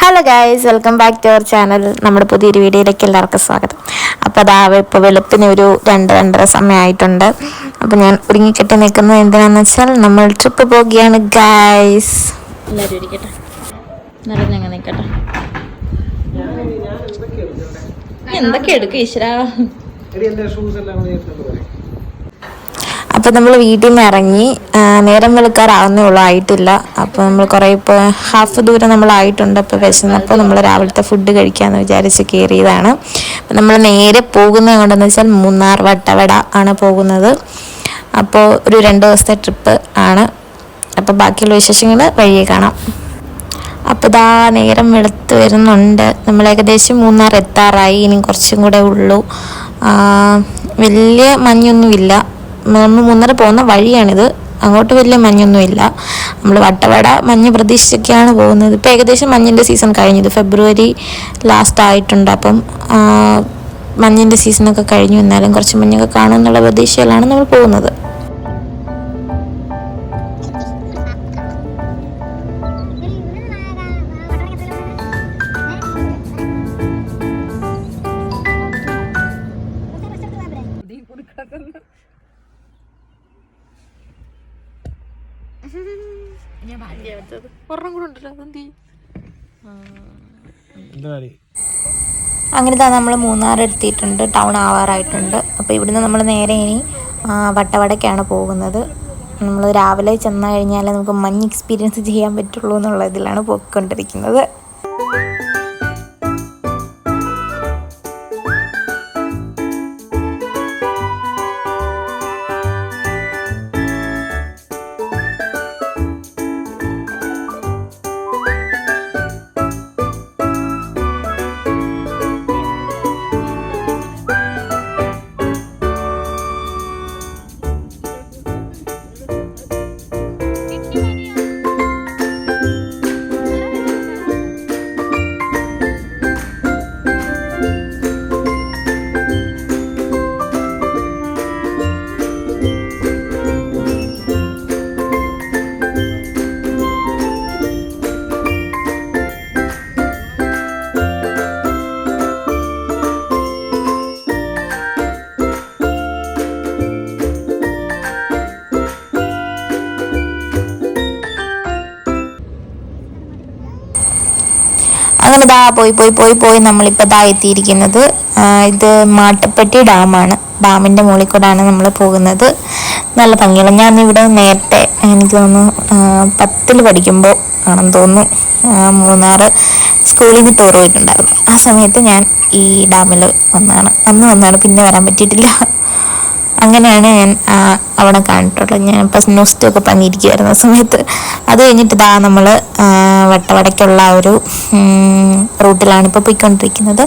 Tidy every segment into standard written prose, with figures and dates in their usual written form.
Hello guys, welcome back to our channel. നമ്മുടെ പുതിയൊരു വീഡിയോയിലേക്ക് എല്ലാവർക്കും സ്വാഗതം. അപ്പോൾ അതാ ഇപ്പോൾ വെളുപ്പിന് ഒരു 2-2:30 സമയമായിട്ടുണ്ട്. അപ്പോൾ ഞാൻ ഒരുങ്ങിക്കെട്ടി നിൽക്കുന്നത് എന്തിനാണെന്ന് വെച്ചാൽ നമ്മൾ ട്രിപ്പ് പോകുകയാണ് ഗൈസ്. എല്ലാവരും ഇരിക്കട്ടെ, നിറഞ്ഞങ്ങ് നിൽക്കട്ടെ. എന്തൊക്കെ എടുക്കും ഈശ്വരാ. അപ്പോൾ നമ്മൾ വീട്ടിൽ നിന്ന് ഇറങ്ങി, നേരം വെളുക്കാറാവുന്നേ ഉള്ളൂ, ആയിട്ടില്ല. അപ്പോൾ നമ്മൾ കുറേ ഇപ്പോൾ ഹാഫ് ദൂരം നമ്മളായിട്ടുണ്ട്. അപ്പോൾ വിശന്നപ്പോൾ നമ്മൾ രാവിലത്തെ ഫുഡ് കഴിക്കാമെന്ന് വിചാരിച്ച് കയറിയതാണ്. അപ്പോൾ നമ്മൾ നേരെ പോകുന്നത് കൊണ്ടെന്ന് വെച്ചാൽ മൂന്നാർ വട്ടവട ആണ് പോകുന്നത്. അപ്പോൾ ഒരു 2 ദിവസത്തെ ട്രിപ്പ് ആണ്. അപ്പോൾ ബാക്കിയുള്ള വിശേഷങ്ങൾ വഴിയെ കാണാം. അപ്പോൾ ഇതാ നേരം വെളുത്ത് വരുന്നുണ്ട്. നമ്മൾ ഏകദേശം മൂന്നാർ എത്താറായി. ഇനി കുറച്ചും കൂടെ ഉള്ളൂ. വലിയ മഞ്ഞൊന്നുമില്ല. നമ്മൾ മൂന്നര പോകുന്ന വഴിയാണിത്. അങ്ങോട്ട് വലിയ മഞ്ഞൊന്നുമില്ല. നമ്മൾ വട്ടവട മഞ്ഞ് പ്രതീക്ഷിച്ചൊക്കെയാണ് പോകുന്നത്. ഇപ്പോൾ ഏകദേശം മഞ്ഞിൻ്റെ സീസൺ കഴിഞ്ഞത് ഫെബ്രുവരി ലാസ്റ്റ് ആയിട്ടുണ്ട്. അപ്പം മഞ്ഞിൻ്റെ സീസണൊക്കെ കഴിഞ്ഞു. എന്നാലും കുറച്ച് മഞ്ഞൊക്കെ കാണുമെന്നുള്ള പ്രതീക്ഷയിലാണ് നമ്മൾ പോകുന്നത്. അങ്ങനെ നമ്മൾ മൂന്നാർ എത്തിയിട്ടുണ്ട്. ടൗൺ ആവാറായിട്ടുണ്ട്. അപ്പോൾ ഇവിടുന്ന് നമ്മൾ നേരെ ഇനി വട്ടവടയ്ക്കാണ് പോകുന്നത്. നമ്മൾ രാവിലെ ചെന്ന് കഴിഞ്ഞാൽ നമുക്ക് മഞ്ഞ് എക്സ്പീരിയൻസ് ചെയ്യാൻ പറ്റുള്ളൂ എന്നുള്ള ഇതിലാണ് പോയിക്കൊണ്ടിരിക്കുന്നത്. അങ്ങനെ പോയി നമ്മളിപ്പോൾ എത്തിയിരിക്കുന്നത്. ഇത് മാട്ടപ്പെട്ടി ഡാമാണ്. ഡാമിൻ്റെ മുകളിൽ കൂടാണ് നമ്മൾ പോകുന്നത്. നല്ല ഭംഗിയുള്ള, ഞാൻ ഇവിടെ നേരത്തെ എനിക്ക് തോന്നുന്നു 10ൽ പഠിക്കുമ്പോൾ ആണെന്ന് തോന്നുന്നു മൂന്നാർ സ്കൂളിൽ നിന്ന് ടൂർ പോയിട്ടുണ്ടായിരുന്നു. ആ സമയത്ത് ഞാൻ ഈ ഡാമിൽ വന്നതാണ്. പിന്നെ വരാൻ പറ്റിയിട്ടില്ല. അങ്ങനെയാണ് ഞാൻ അവിടെ കണ്ടിട്ടുള്ളത്. ഞാൻ ഇപ്പം ന്യൂസ്റ്റൊക്കെ പണിയിരിക്കുമായിരുന്നു ആ സമയത്ത്. അത് കഴിഞ്ഞിട്ട് നമ്മൾ വട്ടവടയ്ക്കുള്ള ഒരു റൂട്ടിലാണ് ഇപ്പോൾ പോയിക്കൊണ്ടിരിക്കുന്നത്.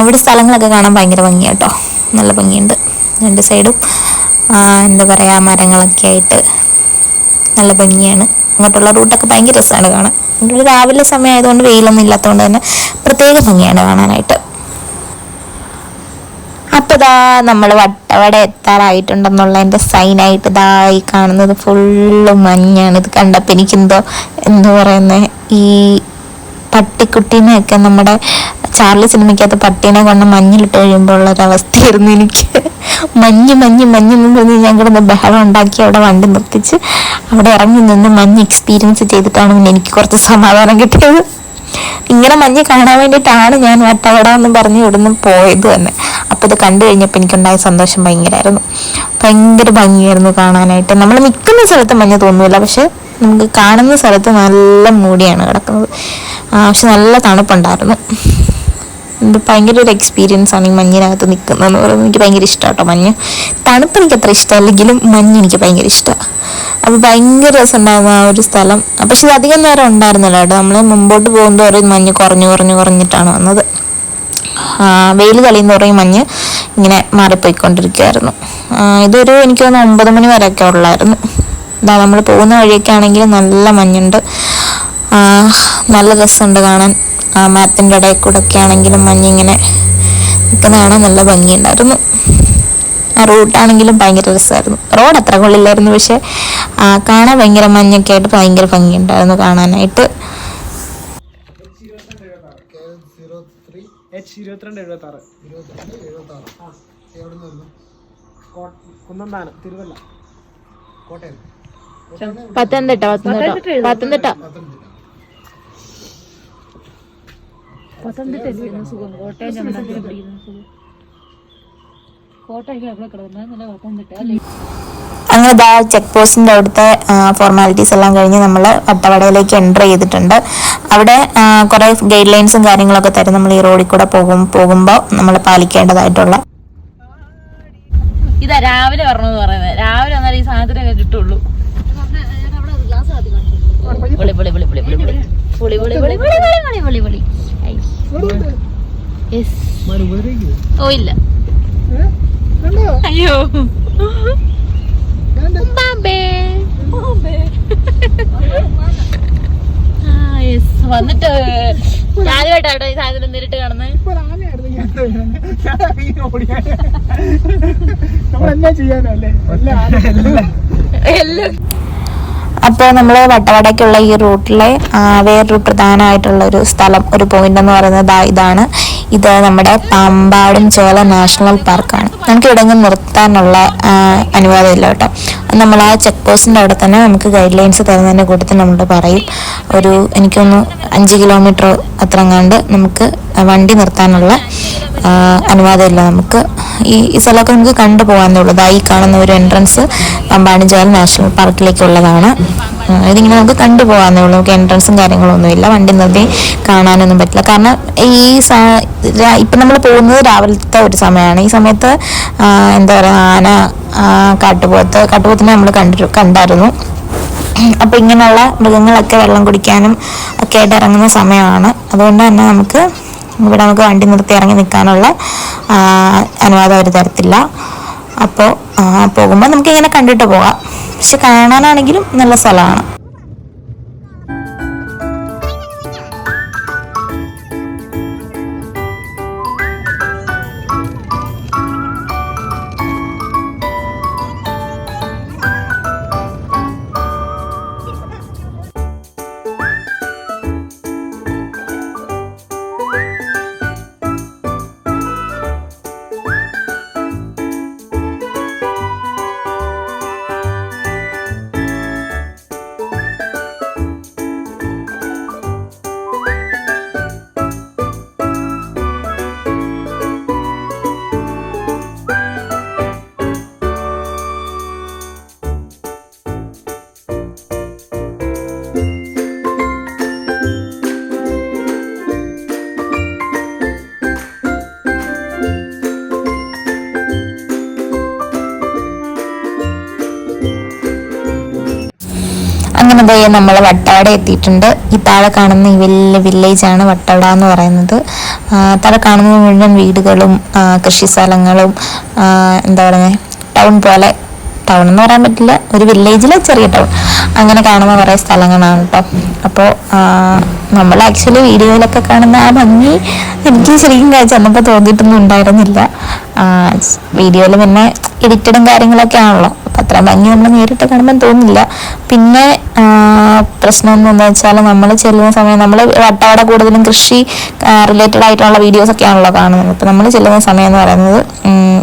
ഇവിടെ സ്ഥലങ്ങളൊക്കെ കാണാൻ ഭയങ്കര ഭംഗിയാണ് കേട്ടോ. നല്ല ഭംഗിയുണ്ട്. 2 സൈഡും എന്താ പറയുക, മരങ്ങളൊക്കെ ആയിട്ട് നല്ല ഭംഗിയാണ്. അങ്ങോട്ടുള്ള റൂട്ടൊക്കെ ഭയങ്കര രസമാണ് കാണാൻ. രാവിലെ സമയം ആയതുകൊണ്ട് വെയിലൊന്നും ഇല്ലാത്തതുകൊണ്ട് തന്നെ പ്രത്യേക ഭംഗിയാണ് കാണാനായിട്ട്. അപ്പോൾ നമ്മൾ വട്ടവട എത്താറായിട്ടുണ്ടെന്നുള്ളതിൻ്റെ സൈനായിട്ട് ഈ കാണുന്നത് ഫുള്ള് മഞ്ഞാണ്. ഇത് കണ്ടപ്പോൾ എനിക്കെന്തോ എന്താ പറയുന്നത്, ഈ പട്ടിക്കുട്ടീനെയൊക്കെ നമ്മുടെ ചാർലി സിനിമയ്ക്കകത്ത് പട്ടീനെ കൊണ്ട് മഞ്ഞിലിട്ട് കഴിയുമ്പോൾ ഉള്ളൊരവസ്ഥയായിരുന്നു എനിക്ക്. മഞ്ഞെന്ന് പറഞ്ഞ് ഞാൻ കിടന്ന് ബഹളം ഉണ്ടാക്കി അവിടെ വണ്ടി നിർത്തിച്ച് അവിടെ ഇറങ്ങി നിന്ന് മഞ്ഞ് എക്സ്പീരിയൻസ് ചെയ്തിട്ടാണ് പിന്നെ എനിക്ക് കുറച്ച് സമാധാനം കിട്ടിയത്. ഇങ്ങനെ മഞ്ഞ് കാണാൻ വേണ്ടിയിട്ടാണ് ഞാൻ വട്ടവട എന്ന് പറഞ്ഞ് ഇവിടുന്ന് പോയത് തന്നെ. അപ്പോൾ ഇത് കണ്ടു കഴിഞ്ഞപ്പോൾ എനിക്കുണ്ടായ സന്തോഷം ഭയങ്കര ഭംഗിയായിരുന്നു കാണാനായിട്ട്. നമ്മൾ നിൽക്കുന്ന സ്ഥലത്ത് മഞ്ഞ് തോന്നില്ല, പക്ഷെ നമുക്ക് കാണുന്ന സ്ഥലത്ത് നല്ല മൂടിയാണ് കിടക്കുന്നത്. പക്ഷെ നല്ല തണുപ്പുണ്ടായിരുന്നു. ഇത് ഭയങ്കര ഒരു എക്സ്പീരിയൻസ് ആണ് ഈ മഞ്ഞിനകത്ത് നിൽക്കുന്നതെന്ന് പറയുന്നത്. എനിക്ക് ഭയങ്കര ഇഷ്ടമാണ് കേട്ടോ മഞ്ഞ്. തണുപ്പ് എനിക്ക് അത്ര ഇഷ്ടമല്ലെങ്കിലും മഞ്ഞ് എനിക്ക് ഭയങ്കര ഇഷ്ടമാണ്. അപ്പോൾ ഭയങ്കര രസമുണ്ടായിരുന്നു ആ ഒരു സ്ഥലം. പക്ഷെ ഇത് അധികം നേരം ഉണ്ടായിരുന്നില്ല കേട്ടോ. നമ്മൾ മുമ്പോട്ട് പോകുന്നതോറും മഞ്ഞ് കുറഞ്ഞിട്ടാണ് വന്നത്. വെയിൽ തെളിയുന്നതോറും മഞ്ഞ് ഇങ്ങനെ മാറിപ്പോയിക്കൊണ്ടിരിക്കുകയായിരുന്നു. ഇതൊരു എനിക്ക് തോന്നുന്നു 9 മണി വരെയൊക്കെ ഉള്ളായിരുന്നു. നമ്മൾ പോകുന്ന വഴിയൊക്കെ ആണെങ്കിൽ നല്ല മഞ്ഞുണ്ട്. നല്ല രസമുണ്ട് കാണാൻ. മരത്തിൻ്റെ ഇടയിൽ കൂടെ ഒക്കെ ആണെങ്കിലും മഞ്ഞിങ്ങനെ നിൽക്കുന്ന കാണാൻ നല്ല ഭംഗിയുണ്ടായിരുന്നു. ആ റൂട്ടാണെങ്കിലും ഭയങ്കര രസമായിരുന്നു. റോഡ് അത്ര കൊള്ളില്ലായിരുന്നു, പക്ഷെ കാണാൻ ഭയങ്കര മഞ്ഞൊക്കെ ആയിട്ട് ഭയങ്കര ഭംഗിയുണ്ടായിരുന്നു കാണാനായിട്ട്. കുന്നന്താനം, തിരുവല്ല, കോട്ടയം, പത്തനംതിട്ട. സുഖം കോട്ടയം അങ്ങനെ ചെക്ക് പോസ്റ്റിന്റെ അവിടുത്തെ ഫോർമാലിറ്റീസ് എല്ലാം കഴിഞ്ഞ് നമ്മൾ വട്ടവടയിലേക്ക് എൻ്റർ ചെയ്തിട്ടുണ്ട്. അവിടെ കുറെ ഗൈഡ് ലൈൻസും കാര്യങ്ങളൊക്കെ തരും. നമ്മൾ ഈ റോഡിൽ കൂടെ പോകുമ്പോൾ നമ്മൾ പാലിക്കേണ്ടതായിട്ടുള്ള. ഇതാ രാവിലെ പറഞ്ഞത് പറയുന്നത്, രാവിലെ വന്നാൽ ഈ സാധനത്തിനൊക്കെ കിട്ടുള്ളൂ. ഓ ഇല്ല, അയ്യോ വന്നിട്ട് ആദ്യമായിട്ടാട്ടോ ഈ സാധനം നേരിട്ട് കാണുന്നത്. അപ്പോൾ നമ്മൾ വട്ടവടയ്ക്കുള്ള ഈ റൂട്ടിലെ വേറൊരു പ്രധാനമായിട്ടുള്ള ഒരു സ്ഥലം, ഒരു പോയിന്റ് എന്ന് പറയുന്നത് ഇതാണ്. ഇത് നമ്മുടെ പാമ്പാടും ചോല നാഷണൽ പാർക്കാണ്. നമുക്ക് ഇവിടെ നിന്ന് നിർത്താനുള്ള അനുവാദമില്ല കേട്ടോ. നമ്മൾ ആ ചെക്ക് പോസ്റ്റിൻ്റെ അവിടെ തന്നെ നമുക്ക് ഗൈഡ് ലൈൻസ് തരുന്നതിൻ്റെ കൂട്ടത്തിൽ നമ്മൾ പറയും എനിക്കൊന്ന് 5 കിലോമീറ്റർ അത്രങ്ങാണ്ട് നമുക്ക് വണ്ടി നിർത്താനുള്ള അനുവാദമില്ല. നമുക്ക് ഈ സ്ഥലമൊക്കെ നമുക്ക് കണ്ടുപോകാന്നേ ഉള്ളൂ. ഈ കാണുന്ന ഒരു എൻട്രൻസ് പാമ്പാടും ചോല നാഷണൽ പാർക്കിലേക്കുള്ളതാണ്. ഇതിങ്ങനെ നമുക്ക് കണ്ടുപോകാന്നേ ഉള്ളൂ. നമുക്ക് എൻട്രൻസും കാര്യങ്ങളൊന്നുമില്ല. വണ്ടി നിർത്തി കാണാനൊന്നും പറ്റില്ല. കാരണം ഇപ്പം നമ്മൾ പോകുന്നത് രാവിലത്തെ ഒരു സമയമാണ്. ഈ സമയത്ത് എന്താ പറയുക, ആന, കാട്ടുപോത്തിനെ നമ്മൾ കണ്ടായിരുന്നു. അപ്പം ഇങ്ങനെയുള്ള മൃഗങ്ങളൊക്കെ വെള്ളം കുടിക്കാനും ഒക്കെ ആയിട്ട് ഇറങ്ങുന്ന സമയമാണ്. അതുകൊണ്ട് തന്നെ നമുക്ക് വണ്ടി നിർത്തി ഇറങ്ങി നിൽക്കാനുള്ള അനുവാദം അവർ തരത്തില്ല. അപ്പോൾ പോകുമ്പോൾ നമുക്കിങ്ങനെ കണ്ടിട്ട് പോകാം. പക്ഷെ കാണാനാണെങ്കിലും നല്ല സ്ഥലമാണ്. അങ്ങനെ നമ്മൾ വട്ടവട എത്തിയിട്ടുണ്ട്. ഈ താഴെ കാണുന്ന ഈ വലിയ വില്ലേജാണ് വട്ടവട എന്ന് പറയുന്നത്. താഴെ കാണുന്ന മുഴുവൻ വീടുകളും കൃഷി സ്ഥലങ്ങളും, എന്താ പറയുക, ടൗൺ പോലെ, ടൗൺ എന്ന് പറയാൻ പറ്റില്ല, ഒരു വില്ലേജിലെ ചെറിയ ടൗൺ, അങ്ങനെ കാണുന്ന കുറേ സ്ഥലങ്ങളാണ് കേട്ടോ. അപ്പോൾ നമ്മൾ ആക്ച്വലി വീഡിയോയിലൊക്കെ കാണുന്ന ആ ഭംഗി എനിക്ക് ശരിക്കും ചെന്നപ്പോൾ തോന്നിയിട്ടൊന്നും ഉണ്ടായിരുന്നില്ല. വീഡിയോയിൽ പിന്നെ എഡിറ്റഡും കാര്യങ്ങളൊക്കെ ആണല്ലോ, അപ്പം അത്ര ഭംഗി നമ്മൾ നേരിട്ട് കാണുമ്പോൾ തോന്നില്ല. പിന്നെ പ്രശ്നം എന്താണെന്ന് വെച്ചാൽ നമ്മൾ ചെല്ലുന്ന സമയം നമ്മൾ വട്ടവട കൂടുതലും കൃഷി റിലേറ്റഡ് ആയിട്ടുള്ള വീഡിയോസൊക്കെ ആണല്ലോ കാണുന്നത്. അപ്പം നമ്മൾ ചെല്ലുന്ന സമയം എന്ന് പറയുന്നത്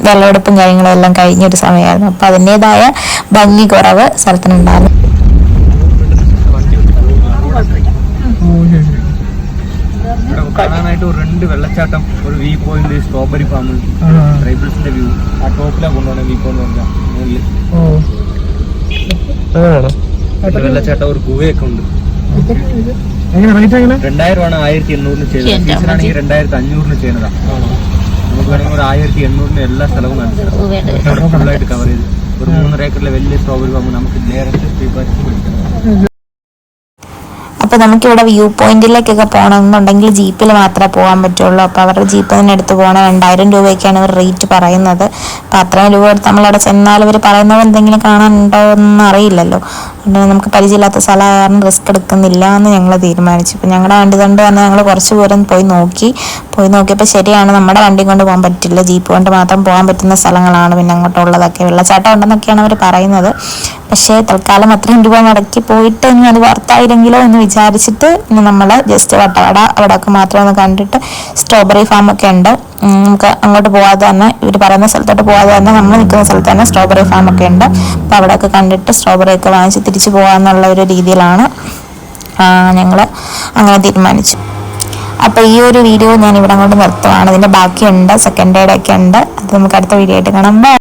വെള്ളമെടുപ്പും കാര്യങ്ങളും എല്ലാം കഴിഞ്ഞൊരു സമയമായിരുന്നു. അപ്പം അതിൻ്റെതായ ഭംഗി കുറവ് സ്ഥലത്തിനുണ്ടായിരുന്നു. കാണാനായിട്ട് 2 വെള്ളച്ചാട്ടം, ഒരു വ്യൂ പോയിന്റ്, സ്ട്രോബെറി ഫാം, ട്രൈബിൾസിന്റെ വ്യൂ, ആ ടോപ്പിലാണ് കൊണ്ടുപോകുന്ന വ്യൂ പോയിന്റ് പറഞ്ഞാൽ മുകളിൽ വെള്ളച്ചാട്ടം, ഒരു ഗുഹയൊക്കെ ഉണ്ട്. 2000 ആണ് 1800 ചെയ്തത്. സീസണാണെങ്കിൽ 2500 ചെയ്യുന്നതാണ്. നമുക്ക് വേണമെങ്കിൽ ഒരു 1800 എല്ലാ സ്ഥലവും കാണിച്ചു ഫുള്ളായിട്ട് കവർ ചെയ്ത് ഒരു 3.5 ഏക്കറിലെ വലിയ സ്ട്രോബെറി ഫാം നമുക്ക് നേരത്തെ പിടിക്കാം. അപ്പോൾ നമുക്കിവിടെ വ്യൂ പോയിന്റിലേക്കൊക്കെ പോകണമെന്നുണ്ടെങ്കിൽ ജീപ്പിൽ മാത്രമേ പോകാൻ പറ്റുള്ളൂ. അപ്പോൾ അവരുടെ ജീപ്പിൽ തന്നെ എടുത്ത് പോകണം. 2000 രൂപയൊക്കെയാണ് ഇവർ റേറ്റ് പറയുന്നത്. അപ്പോൾ അത്രയും രൂപ എടുത്ത് നമ്മളവിടെ ചെന്നാൽ ഇവർ പറയുന്നത് എന്തെങ്കിലും കാണാനുണ്ടോ എന്ന് അറിയില്ലല്ലോ. പിന്നെ നമുക്ക് പരിചയമില്ലാത്ത സ്ഥലമായിരുന്നു, റിസ്ക് എടുക്കുന്നില്ല എന്ന് ഞങ്ങൾ തീരുമാനിച്ചു. ഇപ്പം ഞങ്ങളുടെ വണ്ടി കൊണ്ട് വന്ന് ഞങ്ങൾ കുറച്ച് ദൂരം പോയി നോക്കിയപ്പോൾ ശരിയാണ്, നമ്മുടെ വണ്ടി കൊണ്ട് പോകാൻ പറ്റില്ല, ജീപ്പ് കൊണ്ട് മാത്രം പോകാൻ പറ്റുന്ന സ്ഥലങ്ങളാണ് പിന്നെ അങ്ങോട്ടുള്ളതൊക്കെ. വെള്ളച്ചാട്ടം ഉണ്ടെന്നൊക്കെയാണ് അവർ പറയുന്നത്. പക്ഷേ തൽക്കാലം അത്രയും രൂപ മുടക്കി പോയിട്ട് ഇനി അത് വർത്തായില്ലെങ്കിലോ എന്ന് വിചാരിച്ചിട്ട് ഇനി നമ്മൾ ജസ്റ്റ് വട്ടവട അവിടെയൊക്കെ മാത്രം ഒന്ന് കണ്ടിട്ട്, സ്ട്രോബെറി ഫാമൊക്കെ ഉണ്ട്, നമുക്ക് അങ്ങോട്ട് പോകാതെ തന്നെ, ഇവർ പറയുന്ന സ്ഥലത്തോട്ട് പോകാതെ തന്നെ നമ്മൾ നിൽക്കുന്ന സ്ഥലത്ത് തന്നെ സ്ട്രോബെറി ഫാമൊക്കെ ഉണ്ട്. അപ്പോൾ അവിടെയൊക്കെ കണ്ടിട്ട് സ്ട്രോബെറി ഒക്കെ വാങ്ങിച്ച് തിരിച്ചു പോകാമെന്നുള്ള ഒരു രീതിയിലാണ് ഞങ്ങൾ അങ്ങനെ തീരുമാനിച്ചു. അപ്പോൾ ഈ ഒരു വീഡിയോ ഞാൻ ഇവിടെ കൊണ്ട് നിർത്തുവാണ്. ഇതിൻ്റെ ബാക്കിയുണ്ട്, സെക്കൻഡ് ഡേ ഒക്കെ ഉണ്ട്. അത് നമുക്ക് അടുത്ത വീഡിയോ ആയിട്ട് കാണാം. ബൈ.